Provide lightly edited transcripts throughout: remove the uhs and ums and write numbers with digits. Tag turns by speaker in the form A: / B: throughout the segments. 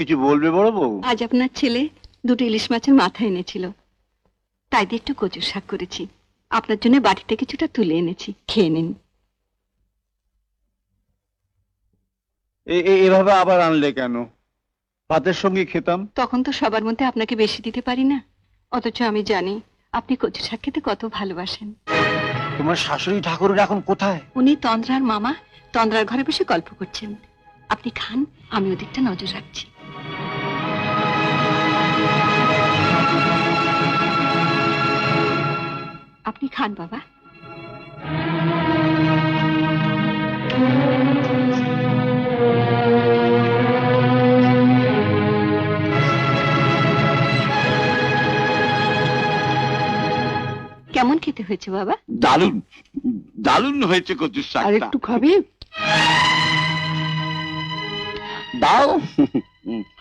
A: কিছু বলবে বড় বউ?
B: আজ আপনার ছেলে দুটো ইলিশ মাছের মাথা এনেছিল, তাই দিয়ে একটু কচুর শাক করেছি। আপনার জন্য বাড়িতে কিছুটা তুলে এনেছি, খেয়ে নিন।
A: এভাবে আবার আনলে কেন? ভাতের সঙ্গে খেতাম।
B: তখন তো সবার মধ্যে আপনাকে বেশি দিতে পারি না, অথচ আমি জানি আপনি কচু শাক খেতে কত ভালোবাসেন।
A: তোমার শাশুড়ি ঠাকুরের এখন কোথায়?
B: উনি তন্দ্রার মামা তন্দ্রার ঘরে বসে গল্প করছেন। আপনি খান, আমি ওদিকটা নজর রাখছি। আপনি খান বাবা। কেমন খেতে হয়েছে বাবা?
A: দারুণ দারুণ হয়েছে কচুর শাক।
B: আর একটু খাবি?
A: দাও।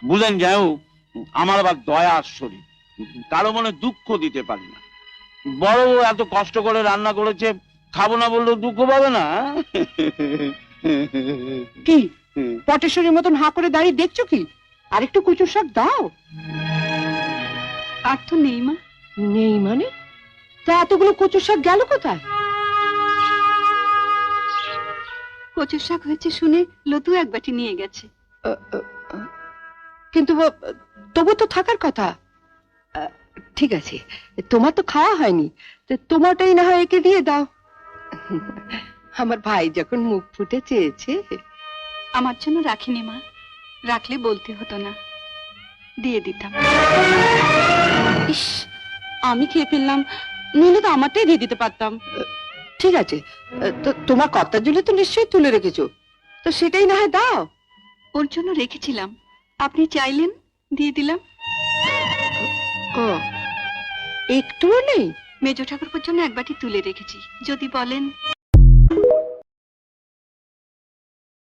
A: বুঝলেন যাও, আমার আবার দয়ার শরীর, কারো মনে দুঃখ দিতে পারি না। বড় বউ এত কষ্ট করে রান্না করেছে, খাবো না বললেও দুঃখ পাবে না।
C: কি পটেশ্বরীর মতন হাঁ করে দাঁড়িয়ে দেখছো কি? আর একটু কচুর শাক দাও।
B: আর তো নেই মা।
C: নেই মানে? তা এতগুলো কচুর শাক গেল কোথায়?
B: কচুর শাক হয়েছে শুনে লতু এক বাটি নিয়ে গেছে।
C: কিন্তু তবু তো থাকার কথা। ঠিক আছে, তোমার তো খাওয়া হয়নি, তোমারটাই না হয় একে দিয়ে দাও। আমার ভাই যখন মুখ ফুটে চেয়েছে।
B: আমার জন্য রাখিনি মা, রাখলে বলতে হতো না, দিয়ে দিতাম। ইস, আমি খেয়ে ফেললাম, নইলে তো আমারটাই দিয়ে দিতে পারতাম।
C: ঠিক আছে, তো তোমার কর্তার জন্য তো নিশ্চয়ই তুলে রেখেছো, তো সেটাই না হয় দাও।
B: ওর জন্য রেখেছিলাম, আপনি চাইলেন, দিয়ে দিলাম।
C: ও, একটুও নেই?
B: মেজো ঠাকুরপোর জন্য এক বাটি তুলে রেখেছি, যদি বলেন।